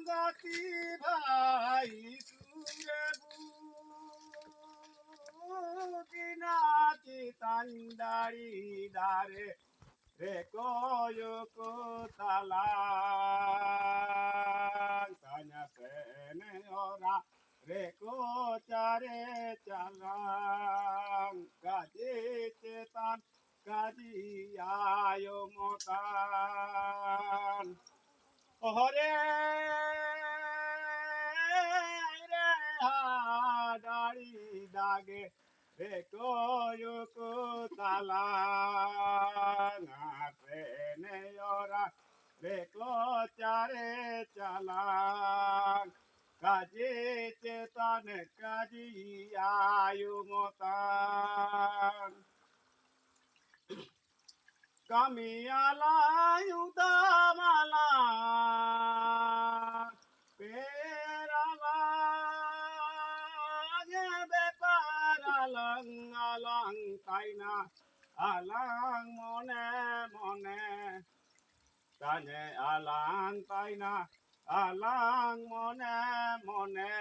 জাতি ভাই সুরে বুদিনাতি তান্দারি দারে রে কয়কো তালাং তানা পেনে ওরা রে কো চারে চালাং কাজে চেতান কাজি আয় মতান ওহরে রে দাড়ি দাগে রে কয়কো তালাং পেনে ওরা রে কো চারে চালাং কাজে চেতন কাজি আয়ু মতান কামিয়ালায়ু দামালা পেরালা যে বেপার আলং আলং তাইনা আলাং মনে মনে কানে আলাং তাইনা আলাং মনে মনে